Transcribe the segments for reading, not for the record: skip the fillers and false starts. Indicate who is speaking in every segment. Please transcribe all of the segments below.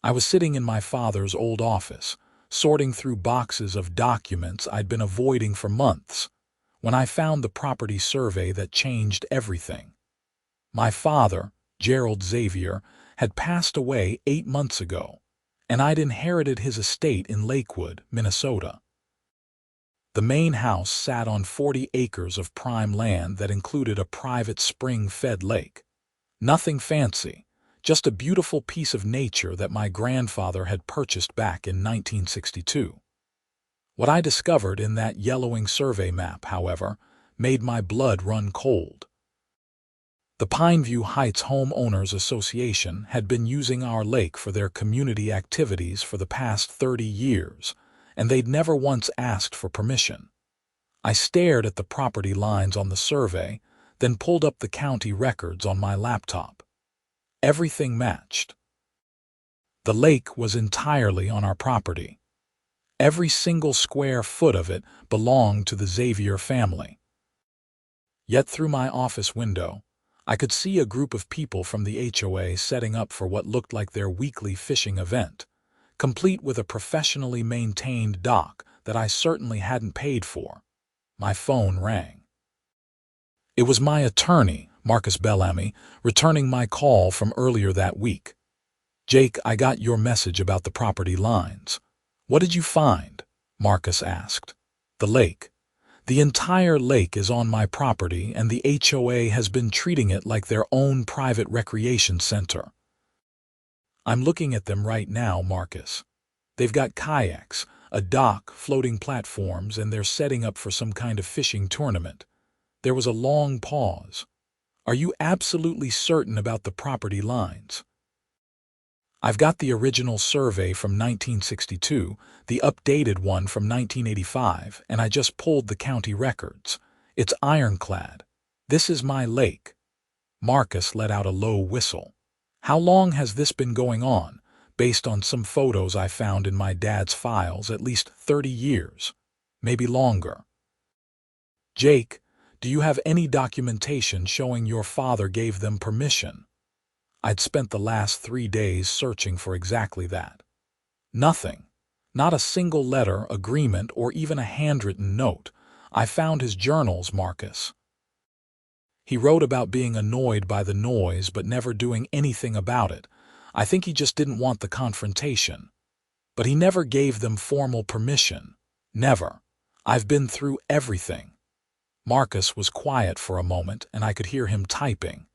Speaker 1: I was sitting in my father's old office, sorting through boxes of documents I'd been avoiding for months, when I found the property survey that changed everything. My father, Xavier, had passed away 8 months ago, and I'd inherited his estate in Lakewood, Minnesota. The main house sat on 40 acres of prime land that included a private spring-fed lake. Nothing fancy, just a beautiful piece of nature that my grandfather had purchased back in 1962. What I discovered in that yellowing survey map, however, made my blood run cold. The Pineview Heights Homeowners Association had been using our lake for their community activities for the past 30 years, and they'd never once asked for permission. I stared at the property lines on the survey, then pulled up the county records on my laptop. Everything matched. The lake was entirely on our property. Every single square foot of it belonged to the Xavier family. Yet through my office window, I could see a group of people from the HOA setting up for what looked like their weekly fishing event, complete with a professionally maintained dock that I certainly hadn't paid for. My phone rang. It was my attorney, Marcus Bellamy, returning my call from earlier that week. "Jake, I got your message about the property lines. What did you find?" Marcus asked. "The lake. The entire lake is on my property, and the HOA has been treating it like their own private recreation center." "I'm looking at them right now, Marcus. They've got kayaks, a dock, floating platforms, and they're setting up for some kind of fishing tournament." There was a long pause. "Are you absolutely certain about the property lines?" "I've got the original survey from 1962, the updated one from 1985, and I just pulled the county records. It's ironclad. This is my lake." Marcus let out a low whistle. "How long has this been going on?" "Based on some photos I found in my dad's files, at least 30 years. Maybe longer." "Jake, do you have any documentation showing your father gave them permission?" I'd spent the last 3 days searching for exactly that. "Nothing. Not a single letter, agreement, or even a handwritten note. I found his journals, Marcus. He wrote about being annoyed by the noise but never doing anything about it. I think he just didn't want the confrontation. But he never gave them formal permission. Never. I've been through everything." Marcus was quiet for a moment, and I could hear him typing.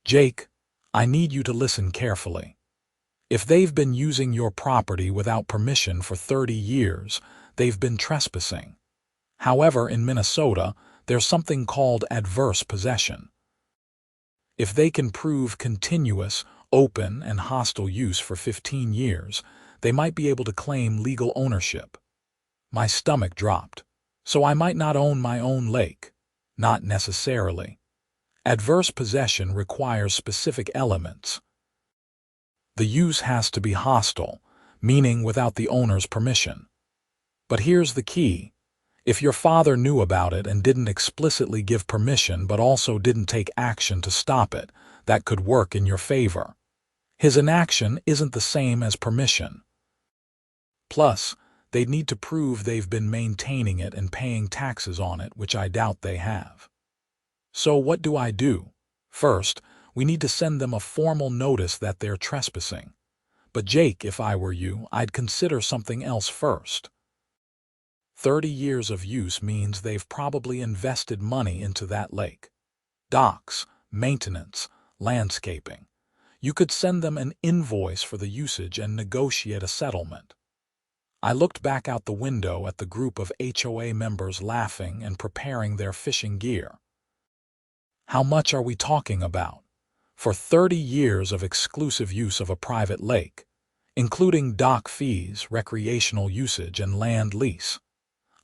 Speaker 1: "Jake, I need you to listen carefully. If they've been using your property without permission for 30 years, they've been trespassing. However, in Minnesota, there's something called adverse possession. If they can prove continuous, open, and hostile use for 15 years, they might be able to claim legal ownership." My stomach dropped. "So I might not own my own lake?" "Not necessarily. Adverse possession requires specific elements. The use has to be hostile, meaning without the owner's permission. But here's the key. If your father knew about it and didn't explicitly give permission but also didn't take action to stop it, that could work in your favor. His inaction isn't the same as permission. Plus, they'd need to prove they've been maintaining it and paying taxes on it, which I doubt they have. So what do I do? First, we need to send them a formal notice that they're trespassing. But Jake, if I were you, I'd consider something else first. 30 years of use means they've probably invested money into that lake. Docks, maintenance, landscaping. You could send them an invoice for the usage and negotiate a settlement." I looked back out the window at the group of HOA members laughing and preparing their fishing gear. "How much are we talking about? For 30 years of exclusive use of a private lake, including dock fees, recreational usage, and land lease?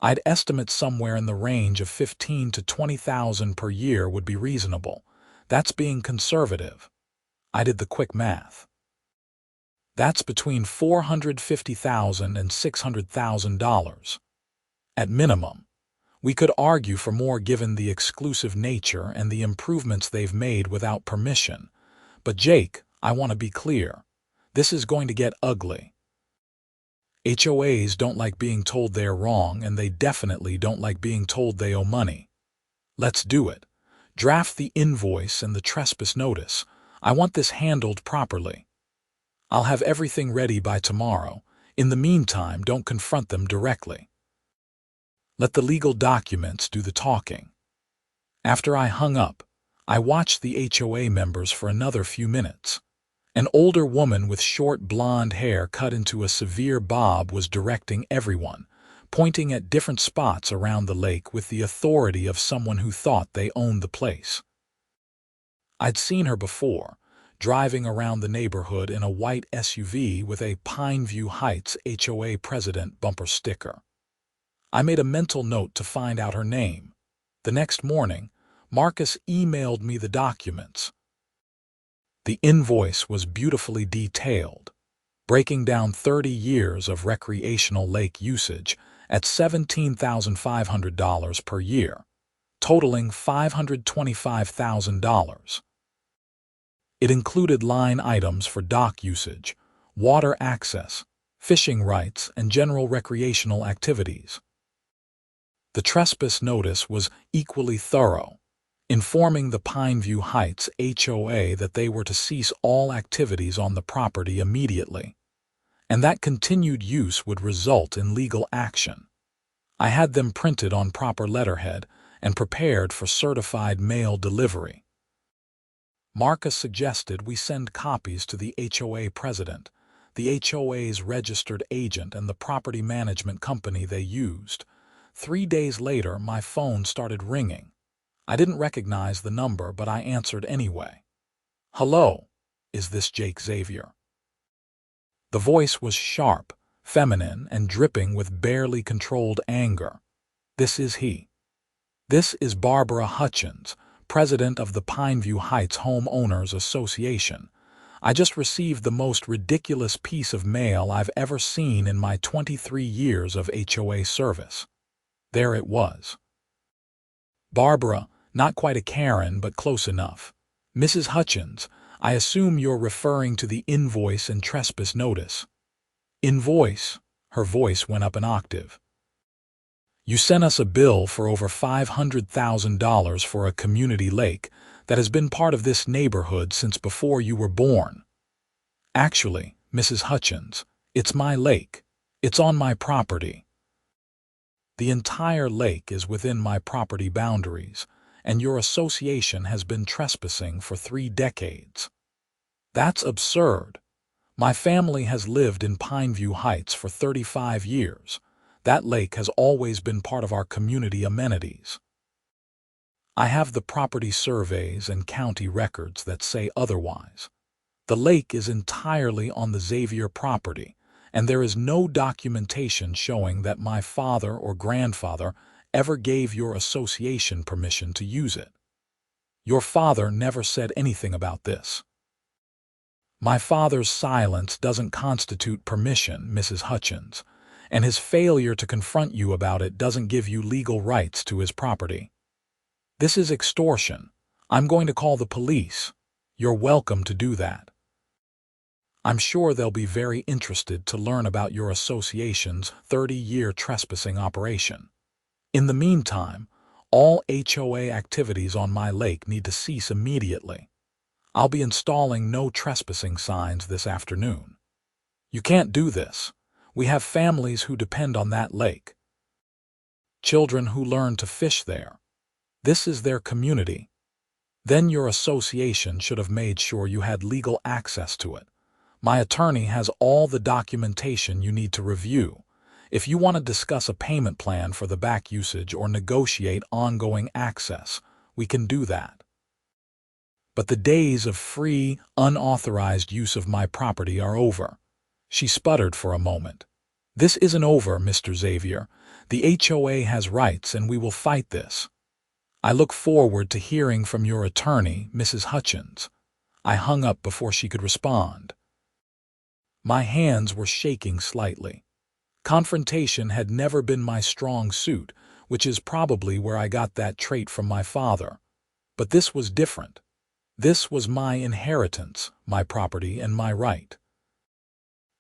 Speaker 1: I'd estimate somewhere in the range of $15,000 to $20,000 per year would be reasonable. That's being conservative." I did the quick math. That's between $450,000 and $600,000. At minimum. We could argue for more given the exclusive nature and the improvements they've made without permission. But Jake, I want to be clear. This is going to get ugly. HOAs don't like being told they're wrong, and they definitely don't like being told they owe money. Let's do it. Draft the invoice and the trespass notice. I want this handled properly. I'll have everything ready by tomorrow. In the meantime, don't confront them directly. Let the legal documents do the talking. After I hung up, I watched the HOA members for another few minutes. An older woman with short blonde hair cut into a severe bob was directing everyone, pointing at different spots around the lake with the authority of someone who thought they owned the place. I'd seen her before, driving around the neighborhood in a white SUV with a Pineview Heights HOA president bumper sticker. I made a mental note to find out her name. The next morning, Marcus emailed me the documents. The invoice was beautifully detailed, breaking down 30 years of recreational lake usage at $17,500 per year, totaling $525,000. It included line items for dock usage, water access, fishing rights, and general recreational activities. The trespass notice was equally thorough, informing the Pineview Heights HOA that they were to cease all activities on the property immediately, and that continued use would result in legal action. I had them printed on proper letterhead and prepared for certified mail delivery. Marcus suggested we send copies to the HOA president, the HOA's registered agent, and the property management company they used. 3 days later, my phone started ringing. I didn't recognize the number, but I answered anyway. "Hello, is this Xavier?" The voice was sharp, feminine, and dripping with barely controlled anger. "This is he. This is Barbara Hutchins, president of the Pineview Heights Homeowners Association. I just received the most ridiculous piece of mail I've ever seen in my 23 years of HOA service." There it was. "Barbara, not quite a Karen, but close enough. Mrs. Hutchins, I assume you're referring to the invoice and trespass notice." "Invoice?" Her voice went up an octave. "You sent us a bill for over $500,000 for a community lake that has been part of this neighborhood since before you were born." "Actually, Mrs. Hutchins, it's my lake. It's on my property. The entire lake is within my property boundaries, and your association has been trespassing for 3 decades. That's absurd. My family has lived in Pineview Heights for 35 years. That lake has always been part of our community amenities. I have the property surveys and county records that say otherwise. The lake is entirely on the Xavier property, and there is no documentation showing that my father or grandfather ever gave your association permission to use it. Your father never said anything about this." "My father's silence doesn't constitute permission, Mrs. Hutchins, and his failure to confront you about it doesn't give you legal rights to his property. This is extortion. I'm going to call the police. You're welcome to do that. I'm sure they'll be very interested to learn about your association's 30-year trespassing operation. In the meantime, all HOA activities on my lake need to cease immediately. I'll be installing no trespassing signs this afternoon. You can't do this. We have families who depend on that lake. Children who learn to fish there. This is their community. Then your association should have made sure you had legal access to it. My attorney has all the documentation you need to review. If you want to discuss a payment plan for the back usage or negotiate ongoing access, we can do that. But the days of free, unauthorized use of my property are over." She sputtered for a moment. "This isn't over, Mr. Xavier. The HOA has rights, and we will fight this. I look forward to hearing from your attorney, Mrs. Hutchins." I hung up before she could respond. My hands were shaking slightly. Confrontation had never been my strong suit, which is probably where I got that trait from my father. But this was different. This was my inheritance, my property, and my right.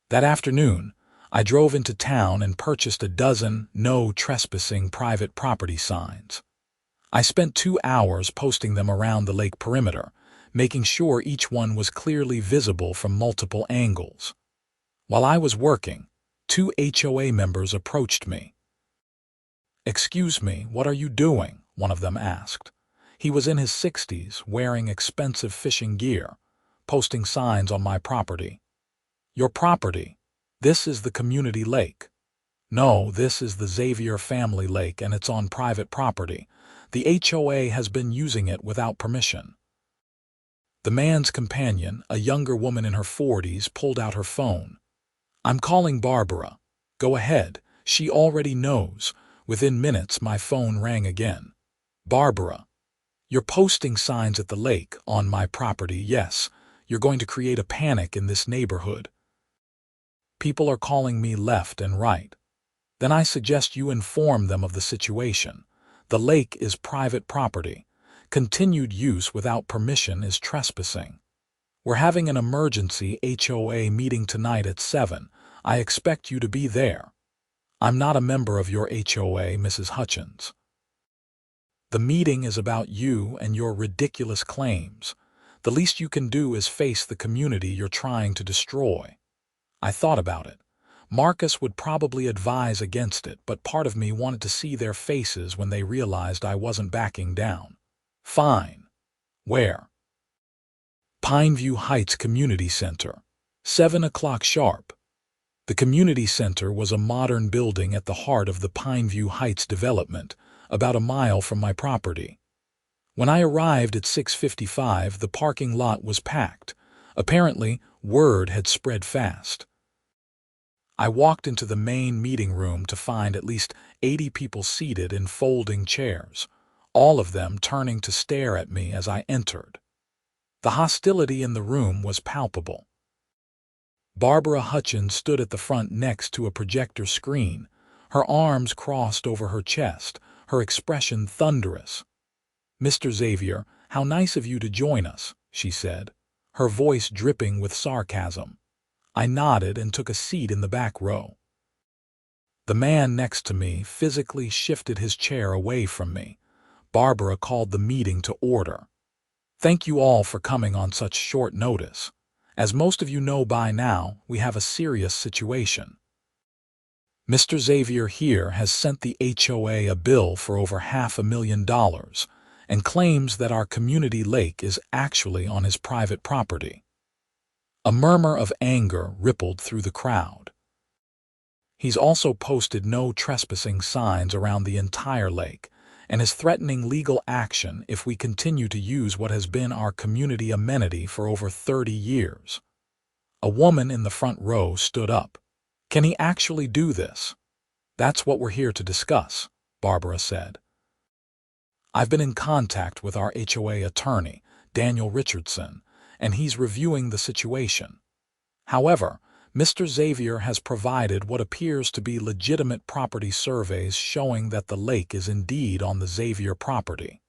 Speaker 1: That afternoon, I drove into town and purchased a dozen "No Trespassing" private property signs. I spent 2 hours posting them around the lake perimeter, making sure each one was clearly visible from multiple angles. While I was working, 2 HOA members approached me. "Excuse me, what are you doing?" one of them asked. He was in his 60s, wearing expensive fishing gear, posting signs on my property. "Your property? This is the community lake." "No, this is the Xavier family lake and it's on private property. The HOA has been using it without permission." The man's companion, a younger woman in her 40s, pulled out her phone. "I'm calling Barbara." "Go ahead. She already knows." Within minutes, my phone rang again. "Barbara, you're posting signs at the lake, on my property, yes. You're going to create a panic in this neighborhood. People are calling me left and right." "Then I suggest you inform them of the situation. The lake is private property. Continued use without permission is trespassing. We're having an emergency HOA meeting tonight at 7. I expect you to be there." "I'm not a member of your HOA, Mrs. Hutchins." "The meeting is about you and your ridiculous claims. The least you can do is face the community you're trying to destroy." I thought about it. Marcus would probably advise against it, but part of me wanted to see their faces when they realized I wasn't backing down. "Fine. Where?" "Pineview Heights Community Center. 7 o'clock sharp." The community center was a modern building at the heart of the Pineview Heights development, about a mile from my property. When I arrived at 6:55, the parking lot was packed. Apparently, word had spread fast. I walked into the main meeting room to find at least 80 people seated in folding chairs, all of them turning to stare at me as I entered. The hostility in the room was palpable. Barbara Hutchins stood at the front next to a projector screen, her arms crossed over her chest, her expression thunderous. "Mr. Xavier, how nice of you to join us," she said, her voice dripping with sarcasm. I nodded and took a seat in the back row. The man next to me physically shifted his chair away from me. Barbara called the meeting to order. "Thank you all for coming on such short notice. As most of you know by now, we have a serious situation. Mr. Xavier here has sent the HOA a bill for over $500,000 and claims that our community lake is actually on his private property." A murmur of anger rippled through the crowd. "He's also posted no trespassing signs around the entire lake and is threatening legal action if we continue to use what has been our community amenity for over 30 years. A woman in the front row stood up. "Can he actually do this?" "That's what we're here to discuss," Barbara said. "I've been in contact with our HOA attorney, Daniel Richardson, and he's reviewing the situation. However, Mr. Xavier has provided what appears to be legitimate property surveys showing that the lake is indeed on the Xavier property."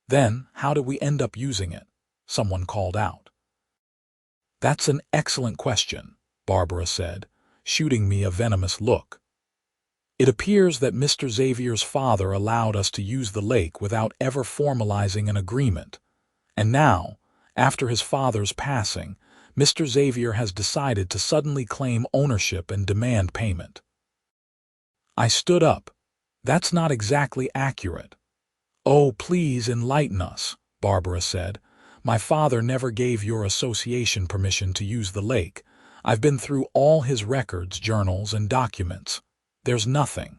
Speaker 1: "Then, how do we end up using it?" someone called out. "That's an excellent question," Barbara said, shooting me a venomous look. "It appears that Mr. Xavier's father allowed us to use the lake without ever formalizing an agreement, and now, after his father's passing, Mr. Xavier has decided to suddenly claim ownership and demand payment." I stood up. "That's not exactly accurate." "Oh, please enlighten us," Barbara said. "My father never gave your association permission to use the lake. I've been through all his records, journals, and documents. There's nothing."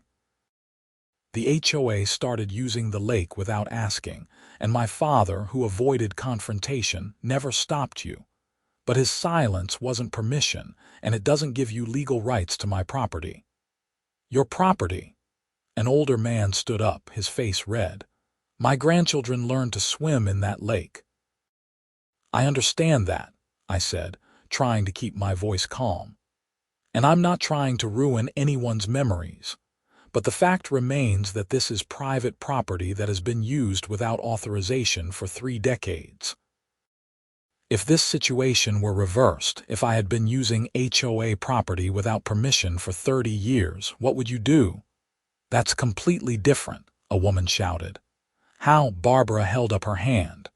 Speaker 1: The HOA started using the lake without asking, and my father, who avoided confrontation, never stopped you. But his silence wasn't permission, and it doesn't give you legal rights to my property. "Your property?" An older man stood up, his face red. "My grandchildren learned to swim in that lake." "I understand that," I said, trying to keep my voice calm. "And I'm not trying to ruin anyone's memories. But the fact remains that this is private property that has been used without authorization for 3 decades. If this situation were reversed, if I had been using HOA property without permission for 30 years, what would you do? That's completely different, a woman shouted. How? Barbara held up her hand.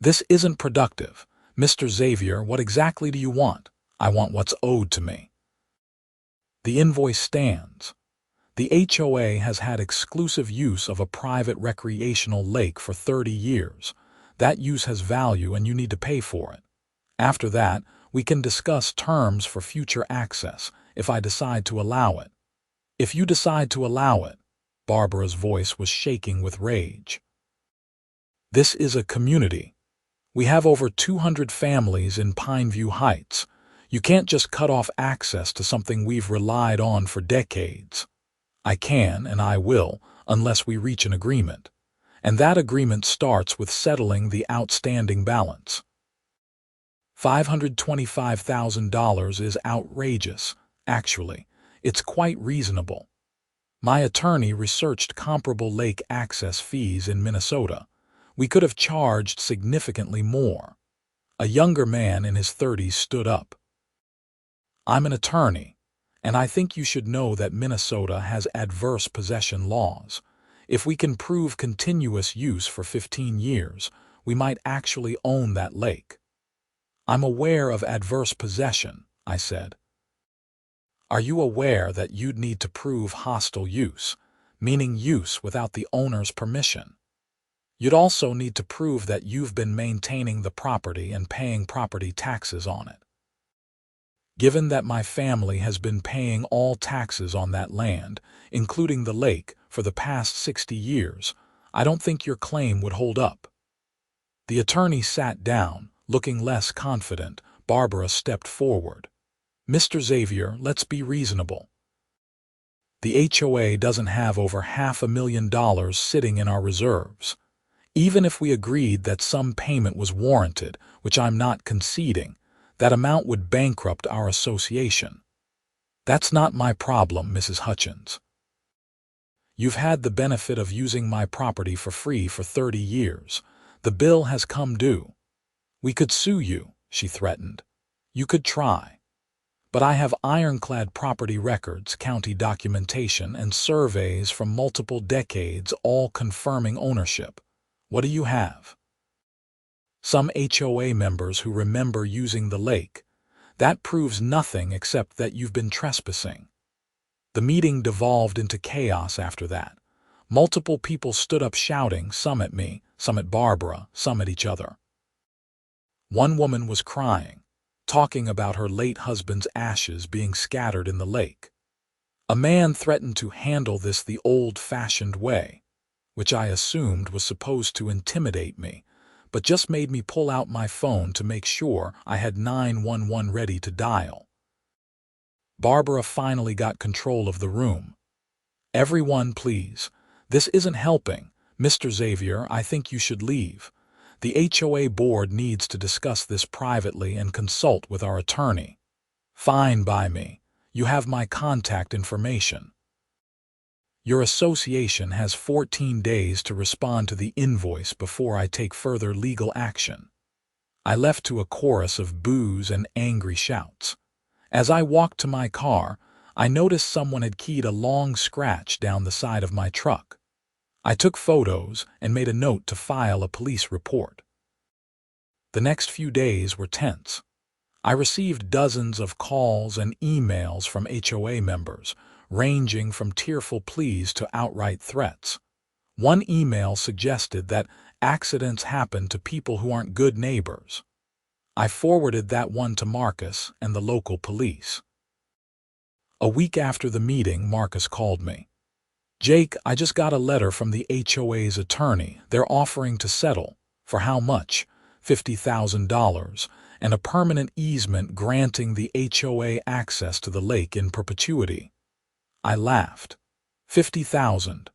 Speaker 1: This isn't productive. Mr. Xavier, what exactly do you want? I want what's owed to me. The invoice stands. The HOA has had exclusive use of a private recreational lake for 30 years. That use has value and you need to pay for it. After that, we can discuss terms for future access if I decide to allow it. If you decide to allow it, Barbara's voice was shaking with rage. This is a community. We have over 200 families in Pineview Heights. You can't just cut off access to something we've relied on for decades. I can and I will, unless we reach an agreement. And that agreement starts with settling the outstanding balance. $525,000 is outrageous. Actually, it's quite reasonable. My attorney researched comparable lake access fees in Minnesota. We could have charged significantly more. A younger man in his 30s stood up. I'm an attorney, and I think you should know that Minnesota has adverse possession laws. If we can prove continuous use for 15 years, we might actually own that lake. I'm aware of adverse possession, I said. Are you aware that you'd need to prove hostile use, meaning use without the owner's permission? You'd also need to prove that you've been maintaining the property and paying property taxes on it. Given that my family has been paying all taxes on that land, including the lake, for the past 60 years, I don't think your claim would hold up. The attorney sat down, looking less confident. Barbara stepped forward. Mr. Xavier, let's be reasonable. The HOA doesn't have over $500,000 sitting in our reserves. Even if we agreed that some payment was warranted, which I'm not conceding, that amount would bankrupt our association. That's not my problem, Mrs. Hutchins. You've had the benefit of using my property for free for 30 years. The bill has come due. We could sue you, she threatened. You could try. But I have ironclad property records, county documentation, and surveys from multiple decades, all confirming ownership. What do you have? Some HOA members who remember using the lake. That proves nothing except that you've been trespassing. The meeting devolved into chaos after that. Multiple people stood up shouting, some at me, some at Barbara, some at each other. One woman was crying, talking about her late husband's ashes being scattered in the lake. A man threatened to handle this the old-fashioned way, which I assumed was supposed to intimidate me, but just made me pull out my phone to make sure I had 911 ready to dial. Barbara finally got control of the room. Everyone, please. This isn't helping. Mr. Xavier, I think you should leave. The HOA board needs to discuss this privately and consult with our attorney. Fine by me. You have my contact information. Your association has 14 days to respond to the invoice before I take further legal action. I left to a chorus of boos and angry shouts. As I walked to my car, I noticed someone had keyed a long scratch down the side of my truck. I took photos and made a note to file a police report. The next few days were tense. I received dozens of calls and emails from HOA members, ranging from tearful pleas to outright threats. One email suggested that accidents happen to people who aren't good neighbors. I forwarded that one to Marcus and the local police. A week after the meeting, Marcus called me. Jake, I just got a letter from the HOA's attorney. They're offering to settle. For how much? $50,000, and a permanent easement granting the HOA access to the lake in perpetuity. I laughed. 50,000.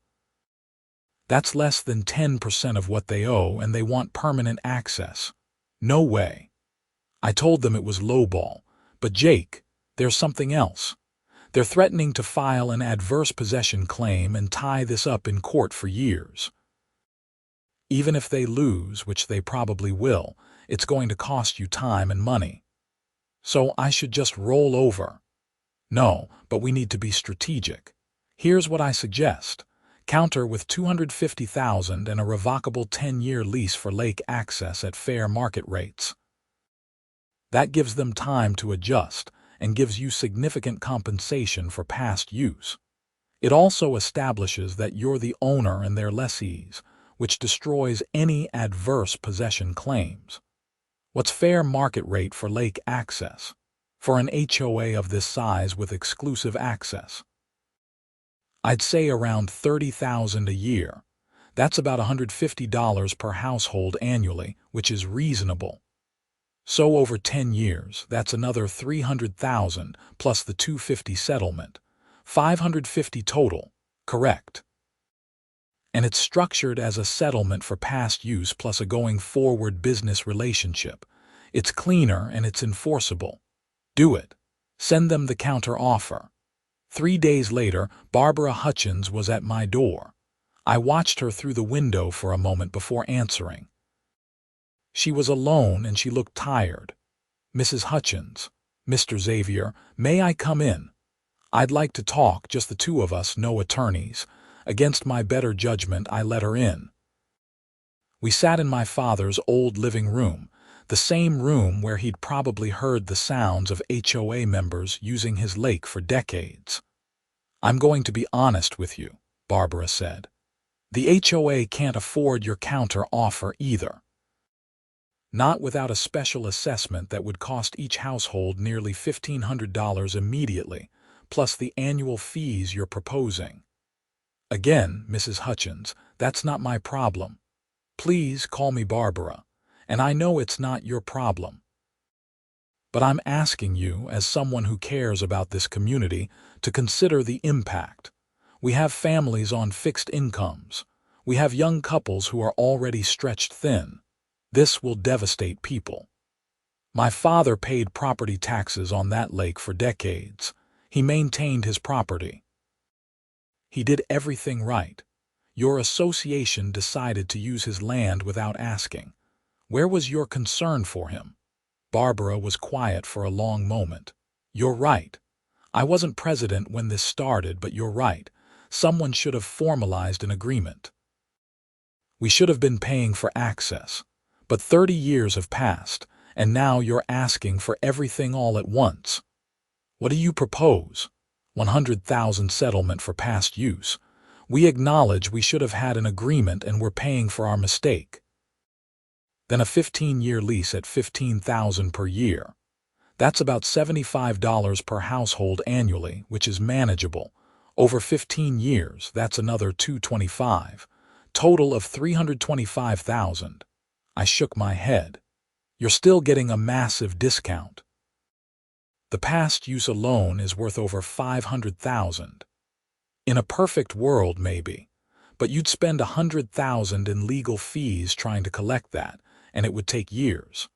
Speaker 1: That's less than 10% of what they owe, and they want permanent access. No way. I told them it was lowball. But Jake, there's something else. They're threatening to file an adverse possession claim and tie this up in court for years. Even if they lose, which they probably will, It's going to cost you time and money. So I should just roll over. No, but we need to be strategic. Here's what I suggest. Counter with $250,000 and a revocable 10-year lease for lake access at fair market rates. That gives them time to adjust and gives you significant compensation for past use. It also establishes that you're the owner and their lessees, which destroys any adverse possession claims. What's fair market rate for lake access? For an HOA of this size with exclusive access? I'd say around $30,000 a year. That's about $150 per household annually, which is reasonable. So over 10 years, that's another $300,000 plus the $250 settlement. $550 total, correct? And it's structured as a settlement for past use plus a going-forward business relationship. It's cleaner and it's enforceable. Do it. Send them the counter offer. 3 days later, Barbara Hutchins was at my door. I watched her through the window for a moment before answering. She was alone and she looked tired. Mrs. Hutchins, Mr. Xavier, may I come in? I'd like to talk, just the two of us, no attorneys. Against my better judgment, I let her in. We sat in my father's old living room, the same room where he'd probably heard the sounds of HOA members using his lake for decades. I'm going to be honest with you, Barbara said. The HOA can't afford your counter offer either. Not without a special assessment that would cost each household nearly $1,500 immediately, plus the annual fees you're proposing. Again, Mrs. Hutchins, that's not my problem. Please call me Barbara, and I know it's not your problem. But I'm asking you, as someone who cares about this community, to consider the impact. We have families on fixed incomes. We have young couples who are already stretched thin. This will devastate people. My father paid property taxes on that lake for decades. He maintained his property. He did everything right. Your association decided to use his land without asking. Where was your concern for him? Barbara was quiet for a long moment. You're right. I wasn't president when this started, but you're right. Someone should have formalized an agreement. We should have been paying for access. But 30 years have passed, and now you're asking for everything all at once. What do you propose? $100,000 settlement for past use. We acknowledge we should have had an agreement and we're paying for our mistake. Then a 15-year lease at $15,000 per year. That's about $75 per household annually, which is manageable. Over 15 years, that's another $225. Total of $325,000. I shook my head. You're still getting a massive discount. The past use alone is worth over $500,000. In a perfect world, maybe, but you'd spend $100,000 in legal fees trying to collect that, and it would take years.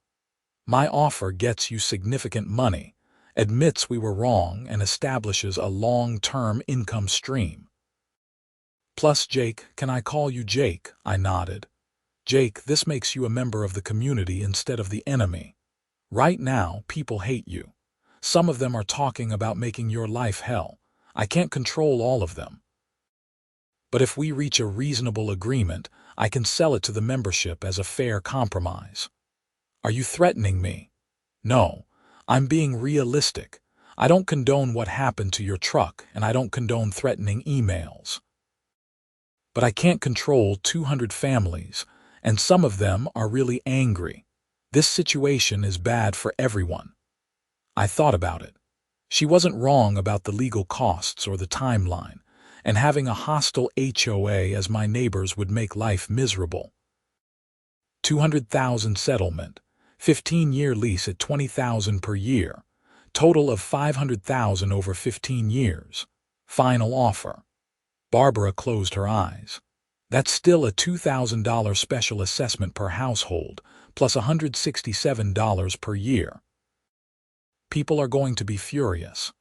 Speaker 1: My offer gets you significant money, admits we were wrong, and establishes a long-term income stream. Plus, Jake, can I call you Jake? I nodded. Jake, this makes you a member of the community instead of the enemy. Right now, people hate you. Some of them are talking about making your life hell. I can't control all of them. But if we reach a reasonable agreement, I can sell it to the membership as a fair compromise. Are you threatening me? No, I'm being realistic. I don't condone what happened to your truck, and I don't condone threatening emails. But I can't control 200 families, and some of them are really angry. This situation is bad for everyone. I thought about it. She wasn't wrong about the legal costs or the timeline, and having a hostile HOA as my neighbors would make life miserable. $200,000 settlement, 15-year lease at $20,000 per year, total of $500,000 over 15 years. Final offer. Barbara closed her eyes. That's still a $2,000 special assessment per household, plus $167 per year. People are going to be furious.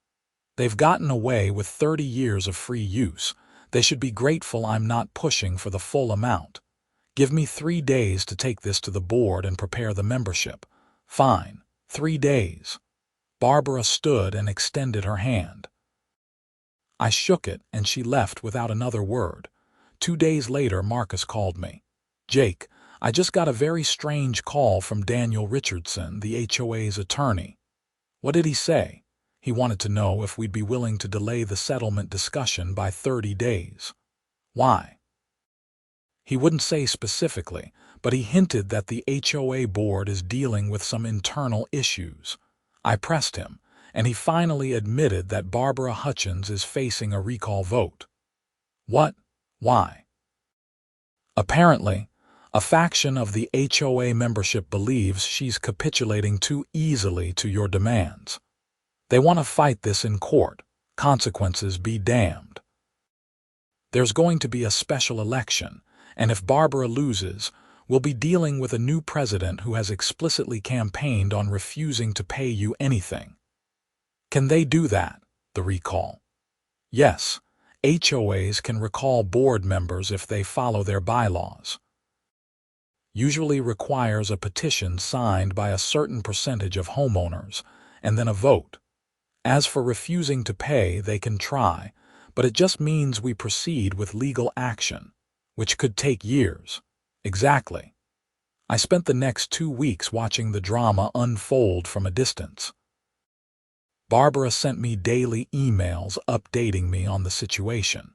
Speaker 1: They've gotten away with 30 years of free use. They should be grateful I'm not pushing for the full amount. Give me 3 days to take this to the board and prepare the membership. Fine, 3 days. Barbara stood and extended her hand. I shook it, and she left without another word. 2 days later, Marcus called me. Jake, I just got a very strange call from Daniel Richardson, the HOA's attorney. What did he say? He wanted to know if we'd be willing to delay the settlement discussion by 30 days. Why? He wouldn't say specifically, but he hinted that the HOA board is dealing with some internal issues. I pressed him, and he finally admitted that Barbara Hutchins is facing a recall vote. What? Why? Apparently, a faction of the HOA membership believes she's capitulating too easily to your demands. They want to fight this in court. Consequences be damned. There's going to be a special election, and if Barbara loses, we'll be dealing with a new president who has explicitly campaigned on refusing to pay you anything. Can they do that, the recall? Yes, HOAs can recall board members if they follow their bylaws. Usually requires a petition signed by a certain percentage of homeowners, and then a vote. As for refusing to pay, they can try, but it just means we proceed with legal action, which could take years. Exactly. I spent the next 2 weeks watching the drama unfold from a distance. Barbara sent me daily emails updating me on the situation.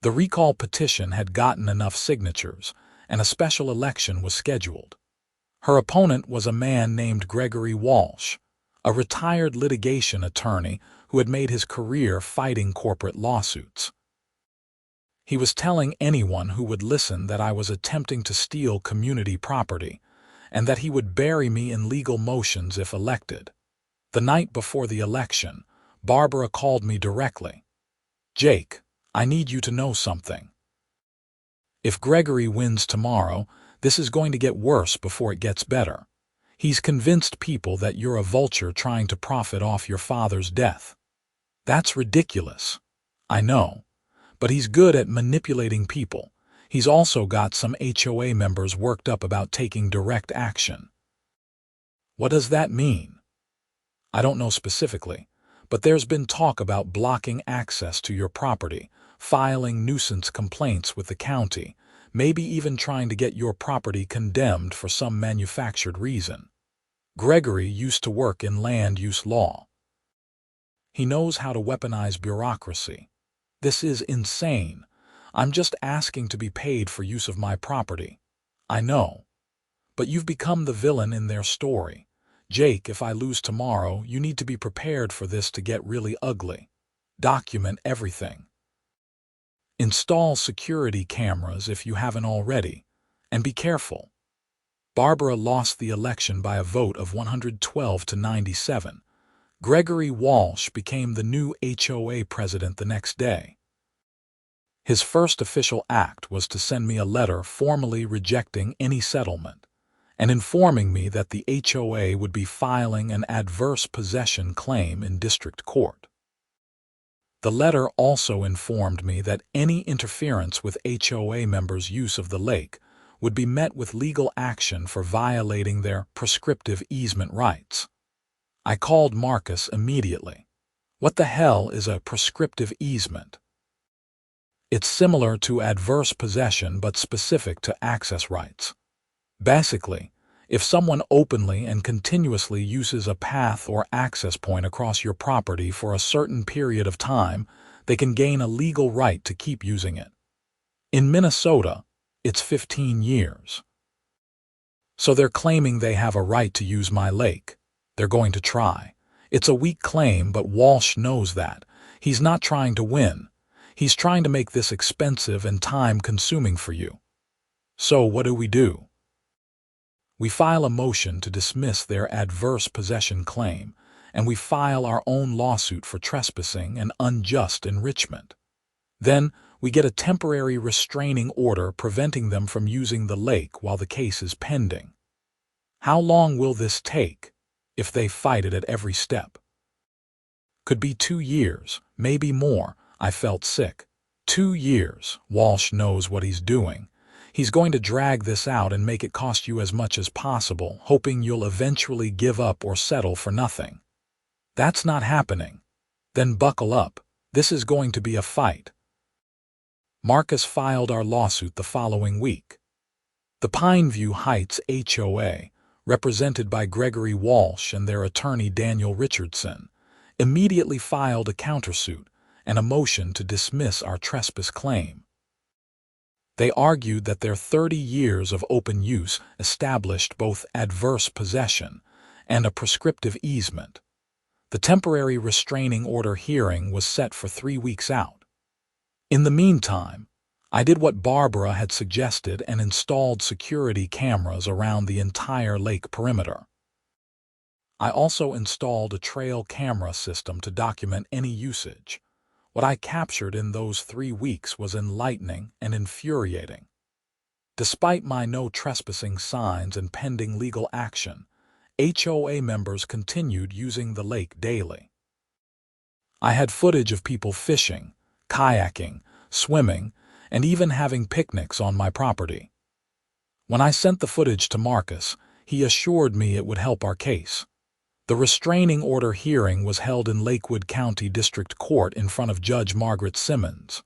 Speaker 1: The recall petition had gotten enough signatures, and a special election was scheduled. Her opponent was a man named Gregory Walsh, a retired litigation attorney who had made his career fighting corporate lawsuits. He was telling anyone who would listen that I was attempting to steal community property, and that he would bury me in legal motions if elected. The night before the election, Barbara called me directly. Jake, I need you to know something. If Gregory wins tomorrow, this is going to get worse before it gets better. He's convinced people that you're a vulture trying to profit off your father's death. That's ridiculous. I know. But he's good at manipulating people. He's also got some HOA members worked up about taking direct action. What does that mean? I don't know specifically, but there's been talk about blocking access to your property, filing nuisance complaints with the county, maybe even trying to get your property condemned for some manufactured reason. Gregory used to work in land use law. He knows how to weaponize bureaucracy. This is insane. I'm just asking to be paid for use of my property. I know. But you've become the villain in their story. Jake, if I lose tomorrow, you need to be prepared for this to get really ugly. Document everything. Install security cameras if you haven't already. And be careful. Barbara lost the election by a vote of 112 to 97. Gregory Walsh became the new HOA president the next day. His first official act was to send me a letter formally rejecting any settlement and informing me that the HOA would be filing an adverse possession claim in district court. The letter also informed me that any interference with HOA members' use of the lake would be met with legal action for violating their prescriptive easement rights. I called Marcus immediately. What the hell is a prescriptive easement? It's similar to adverse possession but specific to access rights. Basically, if someone openly and continuously uses a path or access point across your property for a certain period of time, they can gain a legal right to keep using it. In Minnesota, it's 15 years. So they're claiming they have a right to use my lake. They're going to try. It's a weak claim, but Walsh knows that. He's not trying to win. He's trying to make this expensive and time-consuming for you. So what do? We file a motion to dismiss their adverse possession claim, and we file our own lawsuit for trespassing and unjust enrichment. Then we get a temporary restraining order preventing them from using the lake while the case is pending. How long will this take if they fight it at every step? Could be 2 years, maybe more. I felt sick. 2 years. Walsh knows what he's doing. He's going to drag this out and make it cost you as much as possible, hoping you'll eventually give up or settle for nothing. That's not happening. Then buckle up. This is going to be a fight. Marcus filed our lawsuit the following week. The Pineview Heights HOA, represented by Gregory Walsh and their attorney Daniel Richardson, immediately filed a countersuit and a motion to dismiss our trespass claim. They argued that their 30 years of open use established both adverse possession and a prescriptive easement. The temporary restraining order hearing was set for 3 weeks out. In the meantime, I did what Barbara had suggested and installed security cameras around the entire lake perimeter. I also installed a trail camera system to document any usage. What I captured in those 3 weeks was enlightening and infuriating. Despite my no trespassing signs and pending legal action, HOA members continued using the lake daily. I had footage of people fishing, kayaking, swimming, and even having picnics on my property. When I sent the footage to Marcus, he assured me it would help our case. The restraining order hearing was held in Lakewood County District Court in front of Judge Margaret Simmons.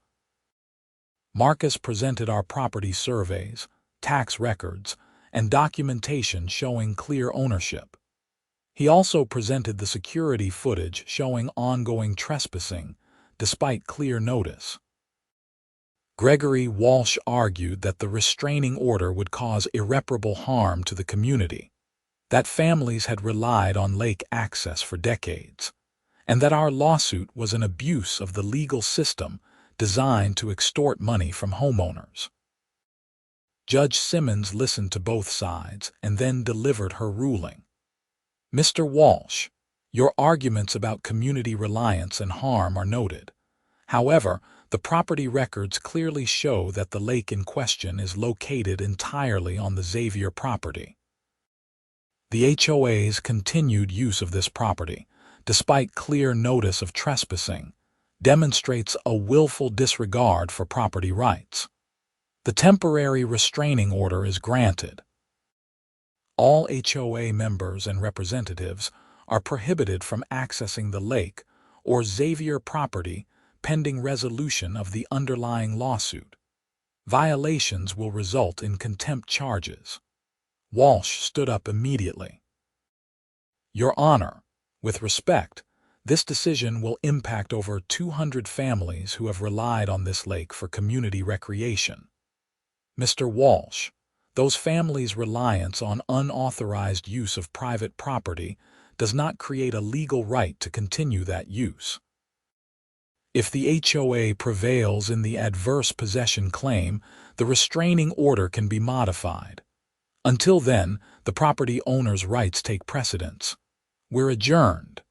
Speaker 1: Marcus presented our property surveys, tax records, and documentation showing clear ownership. He also presented the security footage showing ongoing trespassing, despite clear notice. Gregory Walsh argued that the restraining order would cause irreparable harm to the community, that families had relied on lake access for decades, and that our lawsuit was an abuse of the legal system designed to extort money from homeowners. Judge Simmons listened to both sides and then delivered her ruling. Mr. Walsh, your arguments about community reliance and harm are noted. However, the property records clearly show that the lake in question is located entirely on the Xavier property. The HOA's continued use of this property, despite clear notice of trespassing, demonstrates a willful disregard for property rights. The temporary restraining order is granted. All HOA members and representatives are prohibited from accessing the lake or Xavier property pending resolution of the underlying lawsuit. Violations will result in contempt charges. Walsh stood up immediately. Your Honor, with respect, this decision will impact over 200 families who have relied on this lake for community recreation. Mr. Walsh, those families' reliance on unauthorized use of private property does not create a legal right to continue that use. If the HOA prevails in the adverse possession claim, the restraining order can be modified. Until then, the property owner's rights take precedence. We're adjourned.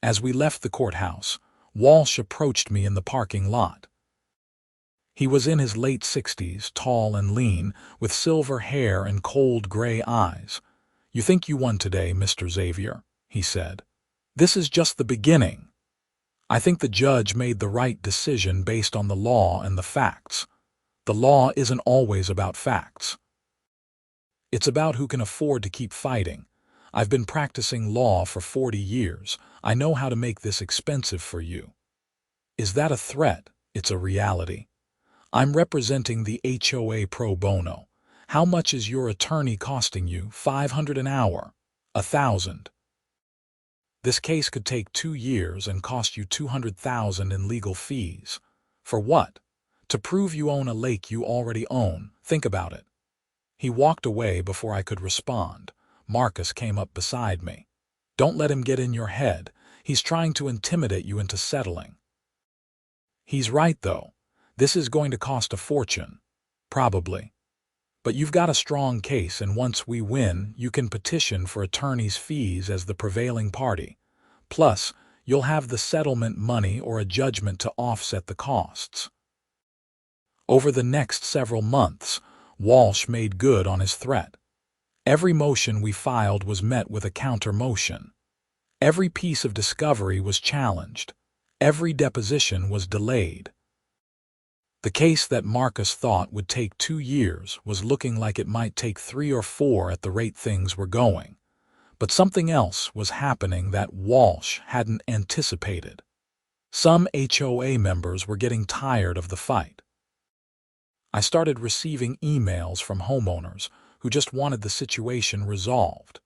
Speaker 1: As we left the courthouse, Walsh approached me in the parking lot. He was in his late 60s, tall and lean, with silver hair and cold gray eyes. "You think you won today, Mr. Xavier," he said. "This is just the beginning. I think the judge made the right decision based on the law and the facts. The law isn't always about facts. It's about who can afford to keep fighting. I've been practicing law for 40 years. I know how to make this expensive for you." Is that a threat? It's a reality. I'm representing the HOA pro bono. How much is your attorney costing you? $500 an hour? $1,000? This case could take 2 years and cost you $200,000 in legal fees. For what? To prove you own a lake you already own. Think about it. He walked away before I could respond. Marcus came up beside me. "Don't let him get in your head. He's trying to intimidate you into settling." He's right, though. This is going to cost a fortune. Probably. But you've got a strong case, and once we win, you can petition for attorney's fees as the prevailing party. Plus, you'll have the settlement money or a judgment to offset the costs. Over the next several months, Walsh made good on his threat. Every motion we filed was met with a counter-motion. Every piece of discovery was challenged. Every deposition was delayed. The case that Marcus thought would take 2 years was looking like it might take 3 or 4 at the rate things were going. But something else was happening that Walsh hadn't anticipated. Some HOA members were getting tired of the fight. I started receiving emails from homeowners who just wanted the situation resolved.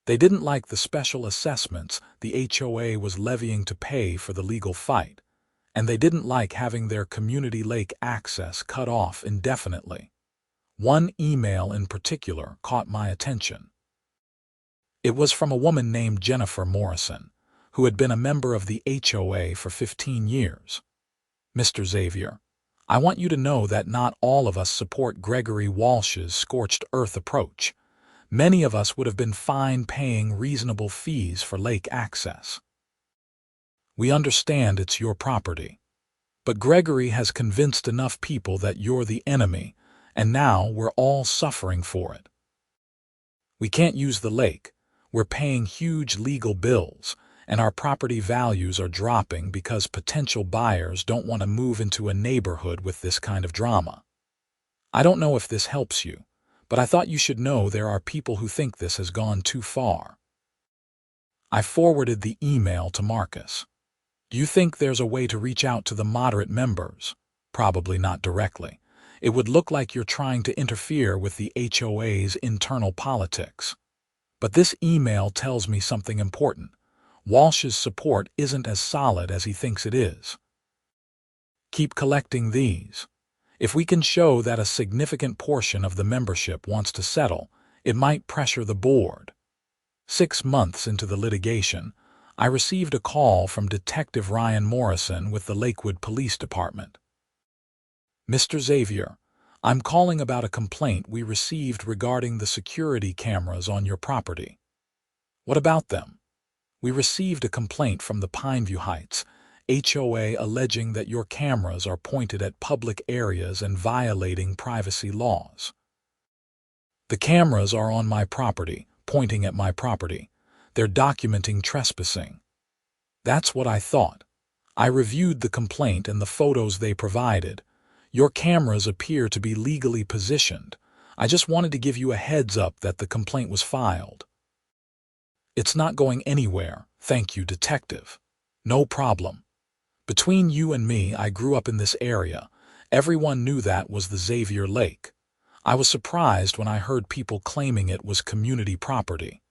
Speaker 1: They didn't like the special assessments the HOA was levying to pay for the legal fight, and they didn't like having their community lake access cut off indefinitely. One email in particular caught my attention. It was from a woman named Jennifer Morrison, who had been a member of the HOA for 15 years. "Mr. Xavier, I want you to know that not all of us support Gregory Walsh's scorched earth approach. Many of us would have been fine paying reasonable fees for lake access. We understand it's your property. But Gregory has convinced enough people that you're the enemy, and now we're all suffering for it. We can't use the lake. We're paying huge legal bills, and our property values are dropping because potential buyers don't want to move into a neighborhood with this kind of drama. I don't know if this helps you, but I thought you should know there are people who think this has gone too far." I forwarded the email to Marcus. "Do you think there's a way to reach out to the moderate members?" "Probably not directly. It would look like you're trying to interfere with the HOA's internal politics. But this email tells me something important. Walsh's support isn't as solid as he thinks it is. Keep collecting these. If we can show that a significant portion of the membership wants to settle, it might pressure the board." 6 months into the litigation, I received a call from Detective Ryan Morrison with the Lakewood Police Department. "Mr. Xavier, I'm calling about a complaint we received regarding the security cameras on your property." "What about them?" "We received a complaint from the Pineview Heights HOA alleging that your cameras are pointed at public areas and violating privacy laws." "The cameras are on my property, pointing at my property. They're documenting trespassing." "That's what I thought. I reviewed the complaint and the photos they provided. Your cameras appear to be legally positioned. I just wanted to give you a heads up that the complaint was filed." "It's not going anywhere, thank you, Detective." "No problem. Between you and me, I grew up in this area. Everyone knew that was the Xavier Lake. I was surprised when I heard people claiming it was community property.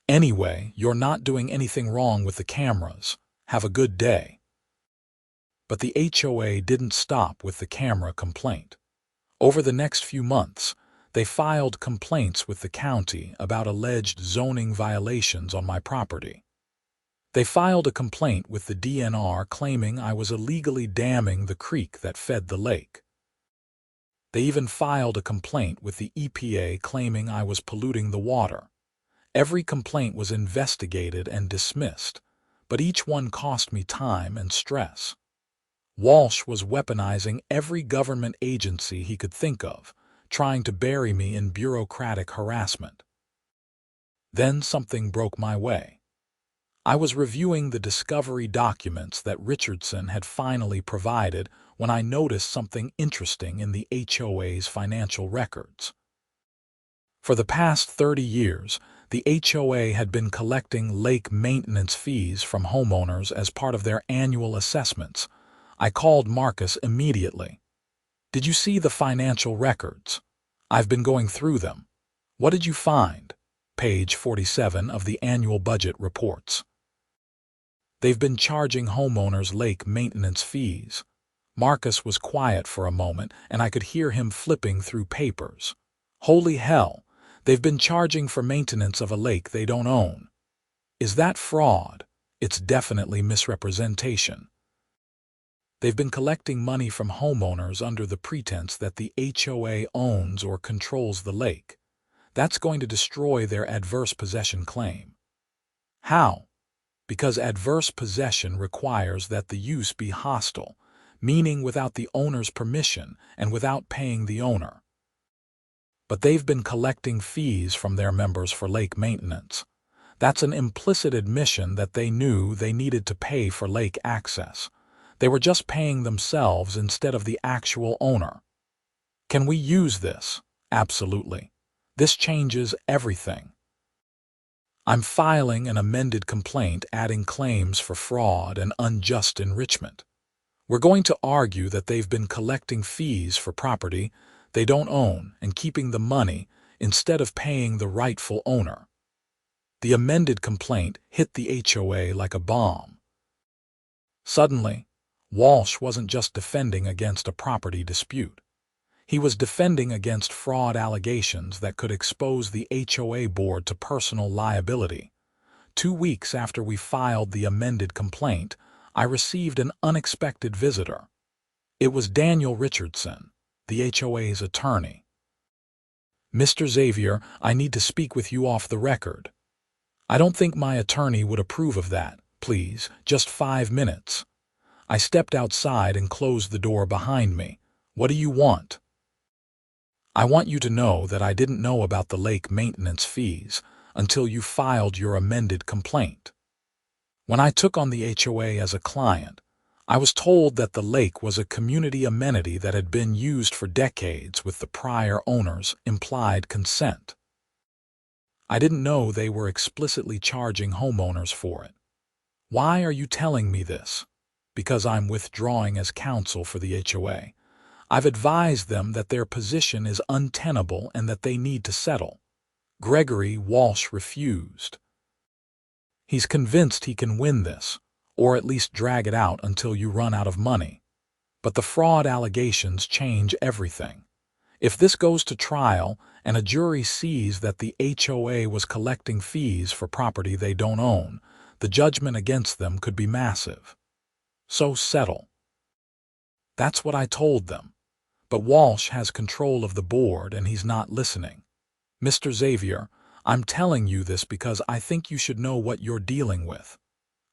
Speaker 1: Anyway, you're not doing anything wrong with the cameras. Have a good day." But the HOA didn't stop with the camera complaint. Over the next few months, they filed complaints with the county about alleged zoning violations on my property. They filed a complaint with the DNR claiming I was illegally damming the creek that fed the lake. They even filed a complaint with the EPA claiming I was polluting the water. Every complaint was investigated and dismissed, but each one cost me time and stress. Walsh was weaponizing every government agency he could think of, trying to bury me in bureaucratic harassment. Then something broke my way. I was reviewing the discovery documents that Richardson had finally provided when I noticed something interesting in the HOA's financial records. For the past 30 years, the HOA had been collecting lake maintenance fees from homeowners as part of their annual assessments. I called Marcus immediately. "Did you see the financial records? I've been going through them. What did you find?" Page 47 of the annual budget reports. "They've been charging homeowners lake maintenance fees." Marcus was quiet for a moment, and I could hear him flipping through papers. "Holy hell, they've been charging for maintenance of a lake they don't own. Is that fraud? It's definitely misrepresentation. They've been collecting money from homeowners under the pretense that the HOA owns or controls the lake. That's going to destroy their adverse possession claim." "How?" "Because adverse possession requires that the use be hostile, meaning without the owner's permission and without paying the owner. But they've been collecting fees from their members for lake maintenance. That's an implicit admission that they knew they needed to pay for lake access. They were just paying themselves instead of the actual owner. Can we use this? Absolutely. This changes everything. I'm filing an amended complaint adding claims for fraud and unjust enrichment. We're going to argue that they've been collecting fees for property they don't own and keeping the money instead of paying the rightful owner. The amended complaint hit the HOA like a bomb. Suddenly, Walsh wasn't just defending against a property dispute. He was defending against fraud allegations that could expose the HOA board to personal liability. 2 weeks after we filed the amended complaint, I received an unexpected visitor. It was Daniel Richardson, the HOA's attorney. "Mr. Xavier, I need to speak with you off the record." "I don't think my attorney would approve of that. Please, just 5 minutes." I stepped outside and closed the door behind me. "What do you want?" "I want you to know that I didn't know about the lake maintenance fees until you filed your amended complaint. When I took on the HOA as a client, I was told that the lake was a community amenity that had been used for decades with the prior owner's implied consent. I didn't know they were explicitly charging homeowners for it. Why are you telling me this? Because I'm withdrawing as counsel for the HOA. I've advised them that their position is untenable and that they need to settle." Gregory Walsh refused. "He's convinced he can win this, or at least drag it out until you run out of money. But the fraud allegations change everything. If this goes to trial and a jury sees that the HOA was collecting fees for property they don't own, the judgment against them could be massive. So settle." That's what I told them. But Walsh has control of the board and he's not listening. "Mr. Xavier, I'm telling you this because I think you should know what you're dealing with.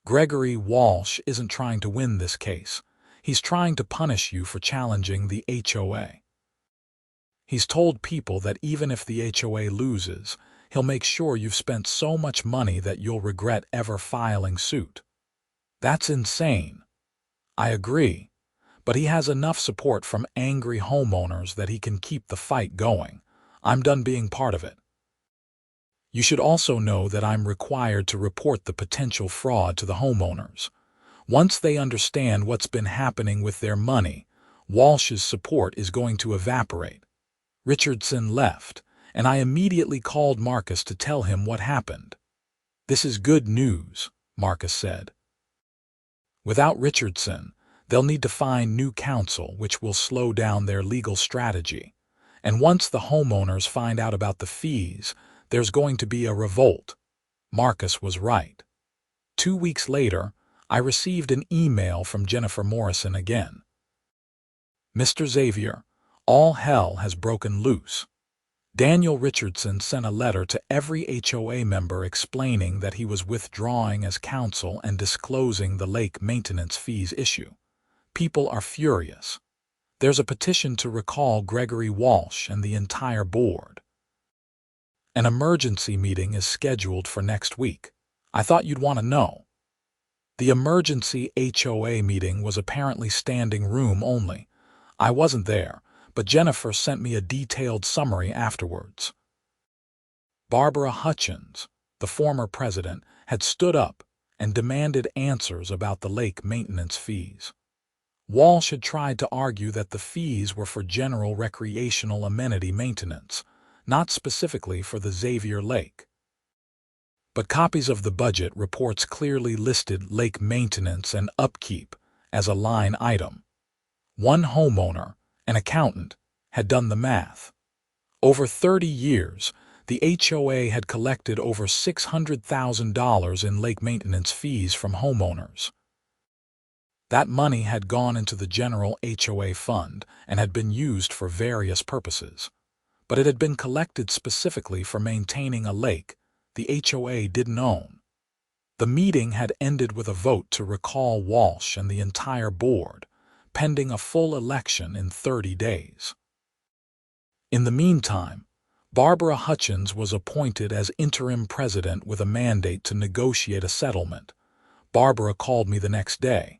Speaker 1: Gregory Walsh isn't trying to win this case. He's trying to punish you for challenging the HOA. He's told people that even if the HOA loses, he'll make sure you've spent so much money that you'll regret ever filing suit. That's insane." I agree, but he has enough support from angry homeowners that he can keep the fight going. I'm done being part of it. You should also know that I'm required to report the potential fraud to the homeowners. Once they understand what's been happening with their money, Walsh's support is going to evaporate. Richardson left, and I immediately called Marcus to tell him what happened. "This is good news," Marcus said. "Without Richardson, they'll need to find new counsel, which will slow down their legal strategy. And once the homeowners find out about the fees, there's going to be a revolt." Marcus was right. 2 weeks later, I received an email from Jennifer Morrison again. "Mr. Xavier, all hell has broken loose. Daniel Richardson sent a letter to every HOA member explaining that he was withdrawing as counsel and disclosing the lake maintenance fees issue. People are furious. There's a petition to recall Gregory Walsh and the entire board. An emergency meeting is scheduled for next week. I thought you'd want to know." The emergency HOA meeting was apparently standing room only. I wasn't there, but Jennifer sent me a detailed summary afterwards. Barbara Hutchins, the former president, had stood up and demanded answers about the lake maintenance fees. Walsh had tried to argue that the fees were for general recreational amenity maintenance, not specifically for the Xavier Lake. But copies of the budget reports clearly listed lake maintenance and upkeep as a line item. One homeowner, an accountant, had done the math. Over 30 years, the HOA had collected over $600,000 in lake maintenance fees from homeowners. That money had gone into the general HOA fund and had been used for various purposes. But it had been collected specifically for maintaining a lake the HOA didn't own. The meeting had ended with a vote to recall Walsh and the entire board, pending a full election in 30 days. In the meantime, Barbara Hutchins was appointed as interim president with a mandate to negotiate a settlement. Barbara called me the next day.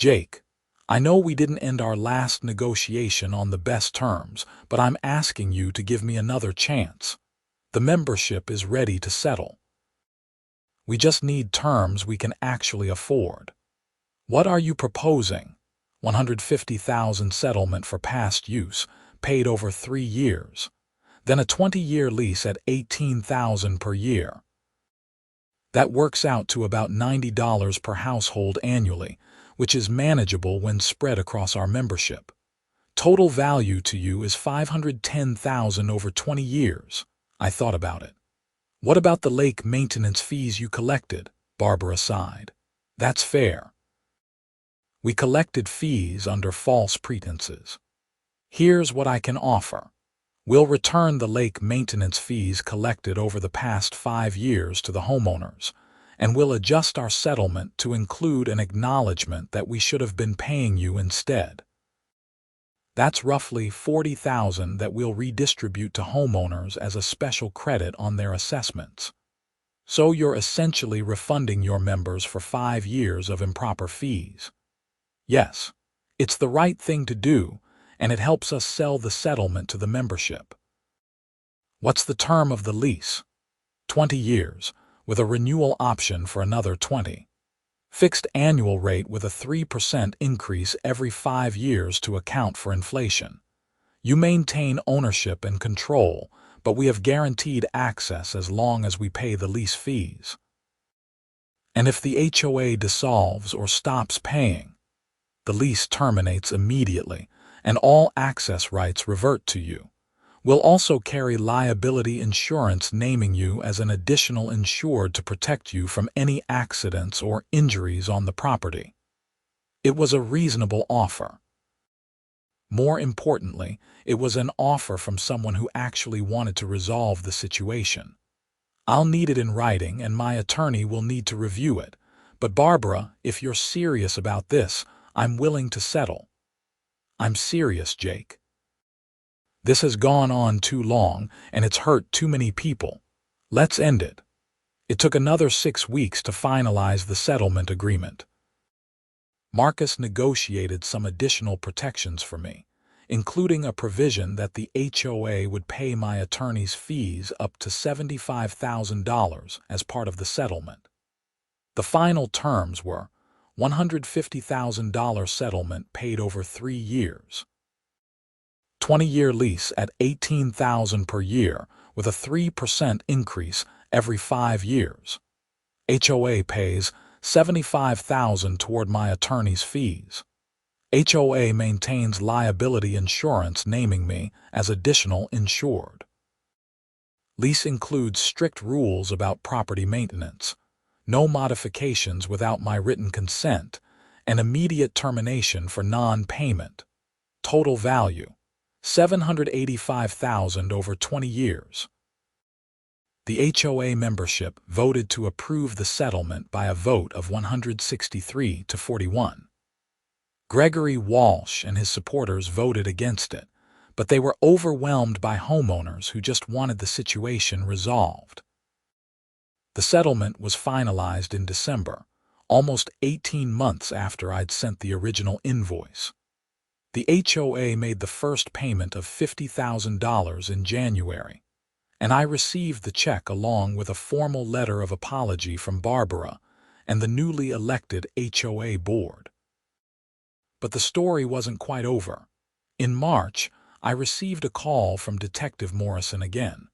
Speaker 1: Jake, I know we didn't end our last negotiation on the best terms, but I'm asking you to give me another chance. The membership is ready to settle. We just need terms we can actually afford. What are you proposing? $150,000 settlement for past use, paid over 3 years. Then a 20-year lease at $18,000 per year. That works out to about $90 per household annually, which is manageable when spread across our membership. Total value to you is $510,000 over 20 years. I thought about it. What about the lake maintenance fees you collected? Barbara sighed. That's fair. We collected fees under false pretenses. Here's what I can offer. We'll return the lake maintenance fees collected over the past 5 years to the homeowners, and we'll adjust our settlement to include an acknowledgement that we should have been paying you instead. That's roughly $40,000 that we'll redistribute to homeowners as a special credit on their assessments. So you're essentially refunding your members for 5 years of improper fees. Yes, it's the right thing to do, and it helps us sell the settlement to the membership. What's the term of the lease? 20 years, with a renewal option for another 20. Fixed annual rate with a 3% increase every 5 years to account for inflation. You maintain ownership and control, but we have guaranteed access as long as we pay the lease fees. And if the HOA dissolves or stops paying, the lease terminates immediately, and all access rights revert to you. We'll also carry liability insurance naming you as an additional insured to protect you from any accidents or injuries on the property. It was a reasonable offer. More importantly, it was an offer from someone who actually wanted to resolve the situation. I'll need it in writing and my attorney will need to review it, but Barbara, if you're serious about this, I'm willing to settle. I'm serious, Jake. This has gone on too long, and it's hurt too many people. Let's end it. It took another 6 weeks to finalize the settlement agreement. Marcus negotiated some additional protections for me, including a provision that the HOA would pay my attorney's fees up to $75,000 as part of the settlement. The final terms were $150,000 settlement paid over 3 years. 20-year lease at $18,000 per year with a 3% increase every 5 years. HOA pays $75,000 toward my attorney's fees. HOA maintains liability insurance naming me as additional insured. Lease includes strict rules about property maintenance, no modifications without my written consent, and immediate termination for non-payment. Total value $785,000 over 20 years. The HOA membership voted to approve the settlement by a vote of 163 to 41. Gregory Walsh and his supporters voted against it, but they were overwhelmed by homeowners who just wanted the situation resolved. The settlement was finalized in December, almost 18 months after I'd sent the original invoice. The HOA made the first payment of $50,000 in January, and I received the check along with a formal letter of apology from Barbara and the newly elected HOA board. But the story wasn't quite over. In March, I received a call from Detective Morrison again.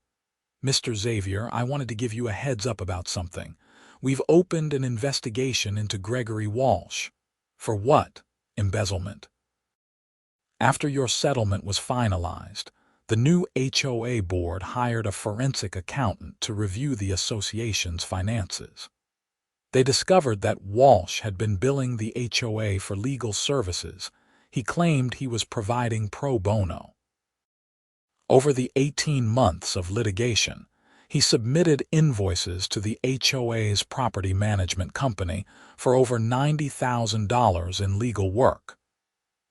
Speaker 1: "Mr. Xavier, I wanted to give you a heads up about something. We've opened an investigation into Gregory Walsh." "For what?" "Embezzlement." After your settlement was finalized, the new HOA board hired a forensic accountant to review the association's finances. They discovered that Walsh had been billing the HOA for legal services he claimed he was providing pro bono. Over the 18 months of litigation, he submitted invoices to the HOA's property management company for over $90,000 in legal work.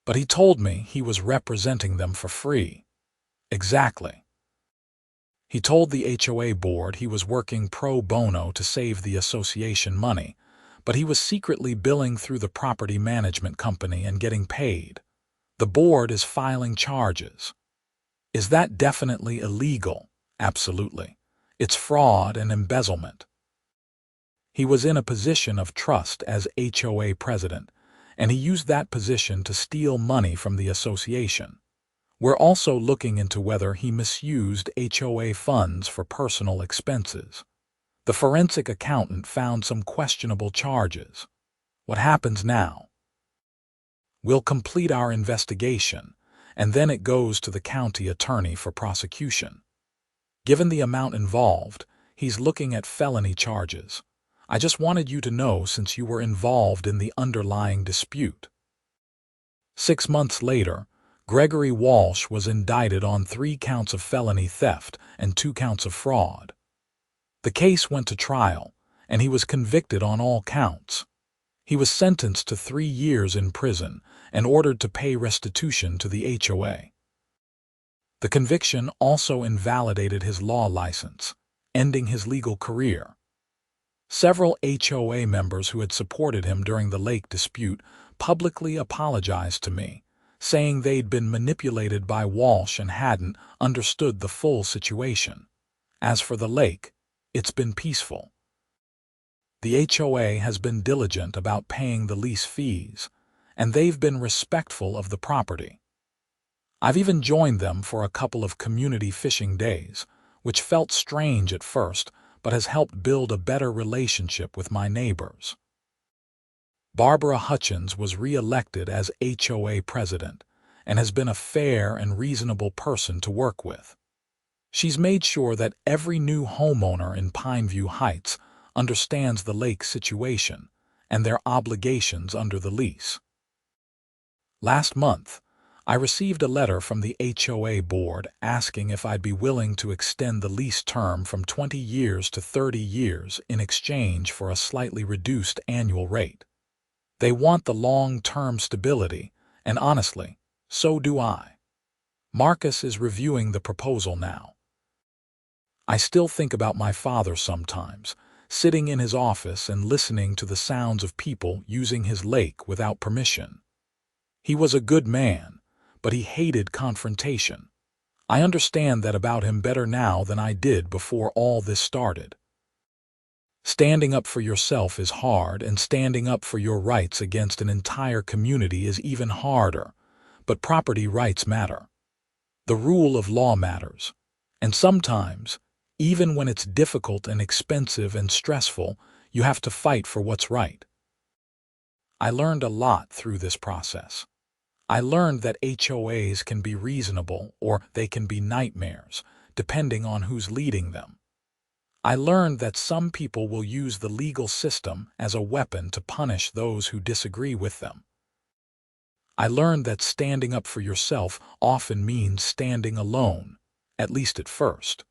Speaker 1: But he told me he was representing them for free. Exactly. He told the HOA board he was working pro bono to save the association money, but he was secretly billing through the property management company and getting paid. The board is filing charges. Is that definitely illegal? Absolutely. It's fraud and embezzlement. He was in a position of trust as HOA president, and he used that position to steal money from the association. We're also looking into whether he misused HOA funds for personal expenses. The forensic accountant found some questionable charges. What happens now? We'll complete our investigation, and then it goes to the county attorney for prosecution. Given the amount involved, he's looking at felony charges. I just wanted you to know since you were involved in the underlying dispute. 6 months later, Gregory Walsh was indicted on 3 counts of felony theft and 2 counts of fraud. The case went to trial, and he was convicted on all counts. He was sentenced to 3 years in prison and ordered to pay restitution to the HOA. The conviction also invalidated his law license, ending his legal career. Several HOA members who had supported him during the lake dispute publicly apologized to me, saying they'd been manipulated by Walsh and hadn't understood the full situation. As for the lake, it's been peaceful. The HOA has been diligent about paying the lease fees, and they've been respectful of the property. I've even joined them for a couple of community fishing days, which felt strange at first, but has helped build a better relationship with my neighbors. Barbara Hutchins was re-elected as HOA president and has been a fair and reasonable person to work with. She's made sure that every new homeowner in Pineview Heights understands the lake situation and their obligations under the lease. Last month, I received a letter from the HOA board asking if I'd be willing to extend the lease term from 20 years to 30 years in exchange for a slightly reduced annual rate. They want the long-term stability, and honestly, so do I. Marcus is reviewing the proposal now. I still think about my father sometimes, sitting in his office and listening to the sounds of people using his lake without permission. He was a good man, but he hated confrontation. I understand that about him better now than I did before all this started. Standing up for yourself is hard, and standing up for your rights against an entire community is even harder, but property rights matter. The rule of law matters, and sometimes, even when it's difficult and expensive and stressful, you have to fight for what's right. I learned a lot through this process. I learned that HOAs can be reasonable or they can be nightmares, depending on who's leading them. I learned that some people will use the legal system as a weapon to punish those who disagree with them. I learned that standing up for yourself often means standing alone, at least at first.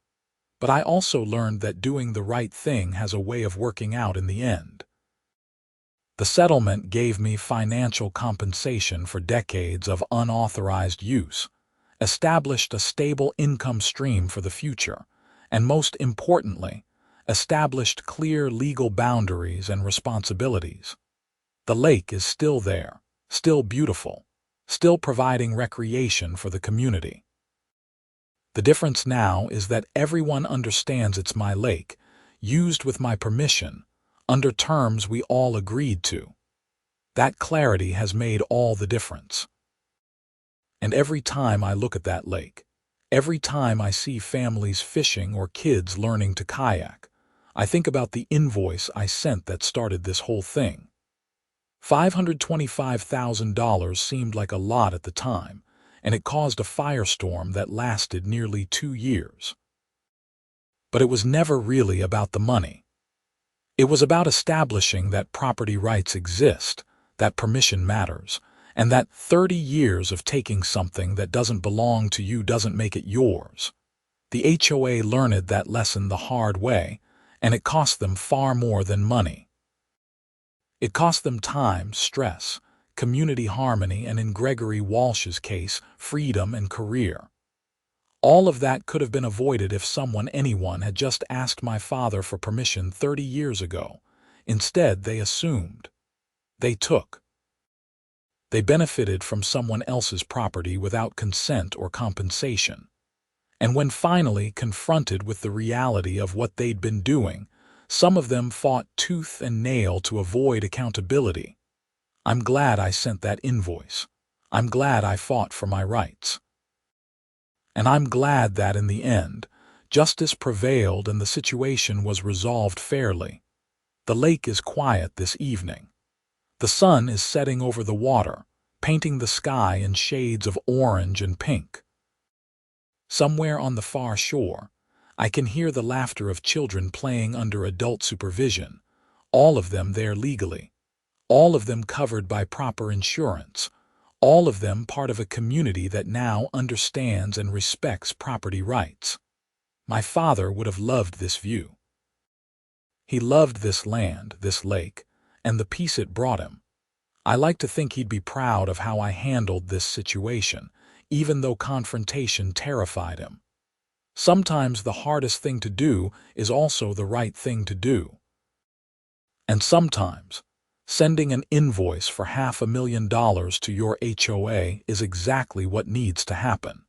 Speaker 1: But I also learned that doing the right thing has a way of working out in the end. The settlement gave me financial compensation for decades of unauthorized use, established a stable income stream for the future, and most importantly, established clear legal boundaries and responsibilities. The lake is still there, still beautiful, still providing recreation for the community. The difference now is that everyone understands it's my lake, used with my permission, under terms we all agreed to. That clarity has made all the difference. And every time I look at that lake, every time I see families fishing or kids learning to kayak, I think about the invoice I sent that started this whole thing. $525,000 seemed like a lot at the time, and it caused a firestorm that lasted nearly 2 years. But it was never really about the money. It was about establishing that property rights exist, that permission matters, and that 30 years of taking something that doesn't belong to you doesn't make it yours. The HOA learned that lesson the hard way, and it cost them far more than money. It cost them time, stress, community harmony, and in Gregory Walsh's case, freedom and career. All of that could have been avoided if anyone had just asked my father for permission 30 years ago. Instead, they assumed. They took. They benefited from someone else's property without consent or compensation. And when finally confronted with the reality of what they'd been doing, some of them fought tooth and nail to avoid accountability. I'm glad I sent that invoice. I'm glad I fought for my rights. And I'm glad that in the end, justice prevailed and the situation was resolved fairly. The lake is quiet this evening. The sun is setting over the water, painting the sky in shades of orange and pink. Somewhere on the far shore, I can hear the laughter of children playing under adult supervision, all of them there legally, all of them covered by proper insurance, all of them part of a community that now understands and respects property rights. My father would have loved this view. He loved this land, this lake, and the peace it brought him. I like to think he'd be proud of how I handled this situation, even though confrontation terrified him. Sometimes the hardest thing to do is also the right thing to do. And sometimes, sending an invoice for $500,000 to your HOA is exactly what needs to happen.